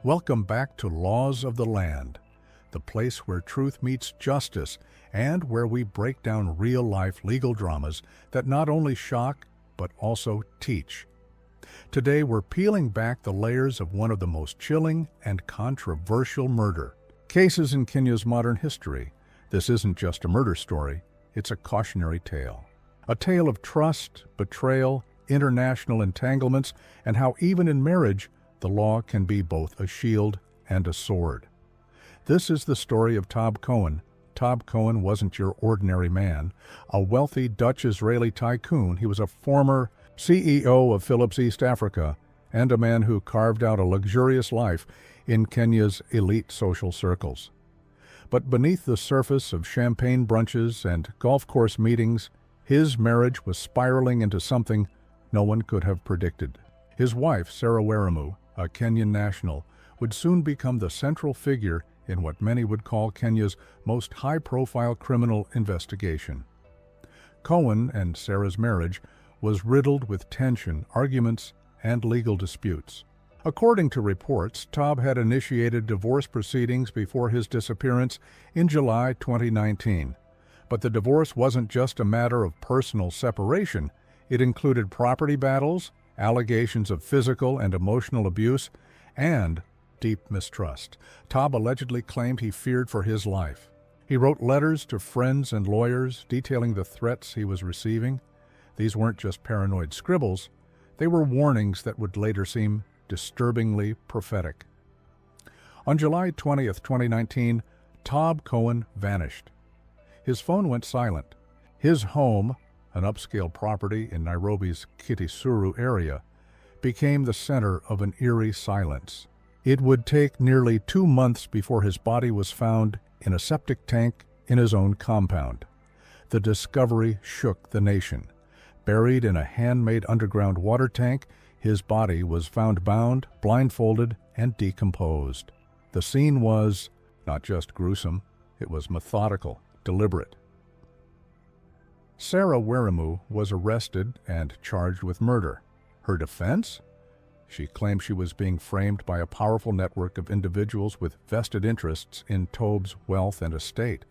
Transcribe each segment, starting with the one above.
Welcome back to Laws of the Land, the place where truth meets justice and where we break down real-life legal dramas that not only shock but also teach. Today we're peeling back the layers of one of the most chilling and controversial murder cases in Kenya's modern history. This isn't just a murder story, it's a cautionary tale. A tale of trust, betrayal, international entanglements, and how even in marriage, the law can be both a shield and a sword. This is the story of Tob Cohen. Tob Cohen wasn't your ordinary man. A wealthy Dutch-Israeli tycoon, he was a former CEO of Philips East Africa and a man who carved out a luxurious life in Kenya's elite social circles. But beneath the surface of champagne brunches and golf course meetings, his marriage was spiraling into something no one could have predicted. His wife, Sarah Weramu, a Kenyan national, would soon become the central figure in what many would call Kenya's most high-profile criminal investigation. Cohen and Sarah's marriage was riddled with tension, arguments, and legal disputes. According to reports, Tob had initiated divorce proceedings before his disappearance in July 2019. But the divorce wasn't just a matter of personal separation. It included property battles, allegations of physical and emotional abuse, and deep mistrust. Tob allegedly claimed he feared for his life. He wrote letters to friends and lawyers detailing the threats he was receiving. These weren't just paranoid scribbles, they were warnings that would later seem disturbingly prophetic. On July 20th, 2019, Tob Cohen vanished. His phone went silent. His home, an upscale property in Nairobi's Kitisuru area, became the center of an eerie silence. It would take nearly 2 months before his body was found in a septic tank in his own compound. The discovery shook the nation. Buried in a handmade underground water tank, his body was found bound, blindfolded, and decomposed. The scene was not just gruesome, it was methodical, deliberate. Sarah Weramu was arrested and charged with murder. Her defense? She claimed she was being framed by a powerful network of individuals with vested interests in Tob's wealth and estate.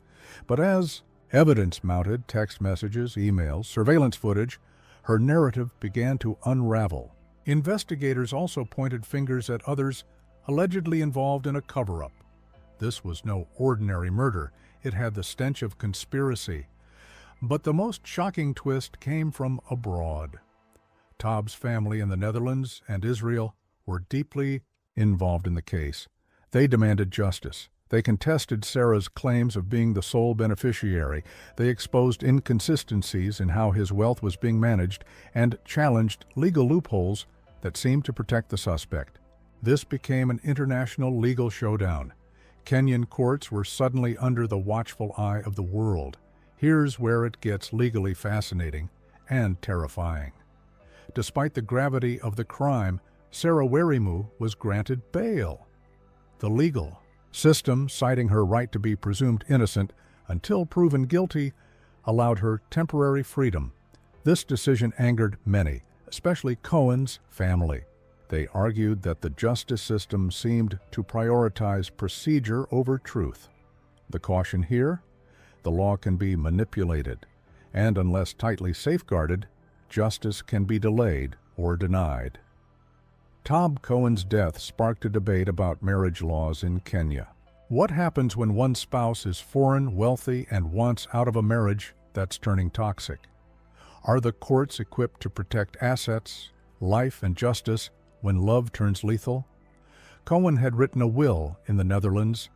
But as evidence mounted, text messages, emails, surveillance footage, her narrative began to unravel. Investigators also pointed fingers at others allegedly involved in a cover-up. This was no ordinary murder. It had the stench of conspiracy. But the most shocking twist came from abroad. Tob's family in the Netherlands and Israel were deeply involved in the case. They demanded justice. They contested Sarah's claims of being the sole beneficiary. They exposed inconsistencies in how his wealth was being managed and challenged legal loopholes that seemed to protect the suspect. This became an international legal showdown. Kenyan courts were suddenly under the watchful eye of the world. Here's where it gets legally fascinating and terrifying. Despite the gravity of the crime, Sarah Weramu was granted bail. The legal system, citing her right to be presumed innocent until proven guilty, allowed her temporary freedom. This decision angered many, especially Cohen's family. They argued that the justice system seemed to prioritize procedure over truth. The caution here? The law can be manipulated, and unless tightly safeguarded, justice can be delayed or denied. Tob Cohen's death sparked a debate about marriage laws in Kenya. What happens when one spouse is foreign, wealthy, and wants out of a marriage that's turning toxic? Are the courts equipped to protect assets, life, and justice when love turns lethal? Cohen had written a will in the Netherlands,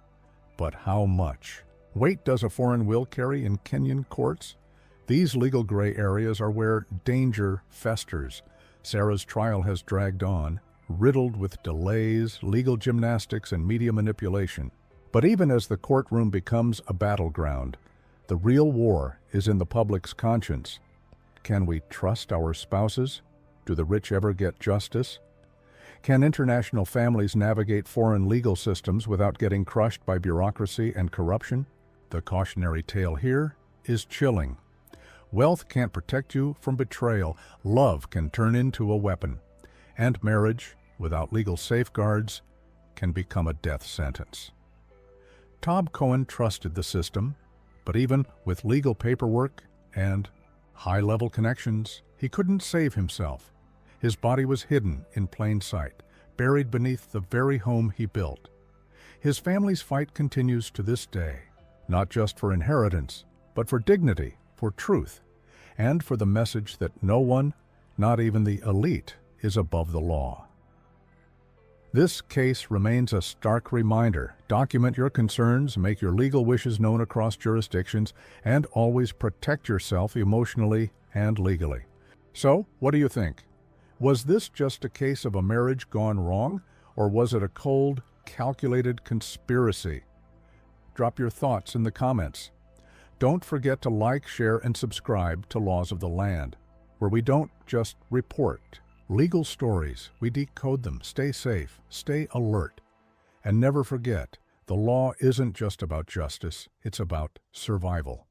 but how much weight does a foreign will carry in Kenyan courts? These legal gray areas are where danger festers. Sarah's trial has dragged on, riddled with delays, legal gymnastics, and media manipulation. But even as the courtroom becomes a battleground, the real war is in the public's conscience. Can we trust our spouses? Do the rich ever get justice? Can international families navigate foreign legal systems without getting crushed by bureaucracy and corruption? The cautionary tale here is chilling. Wealth can't protect you from betrayal. Love can turn into a weapon. And marriage, without legal safeguards, can become a death sentence. Tob Cohen trusted the system, but even with legal paperwork and high-level connections, he couldn't save himself. His body was hidden in plain sight, buried beneath the very home he built. His family's fight continues to this day, not just for inheritance, but for dignity, for truth, and for the message that no one, not even the elite, is above the law. This case remains a stark reminder. Document your concerns, make your legal wishes known across jurisdictions, and always protect yourself emotionally and legally. So, what do you think? Was this just a case of a marriage gone wrong, or was it a cold, calculated conspiracy? Drop your thoughts in the comments. Don't forget to like, share, and subscribe to Laws of the Land, where we don't just report legal stories, we decode them. Stay safe, stay alert, and never forget, the law isn't just about justice, it's about survival.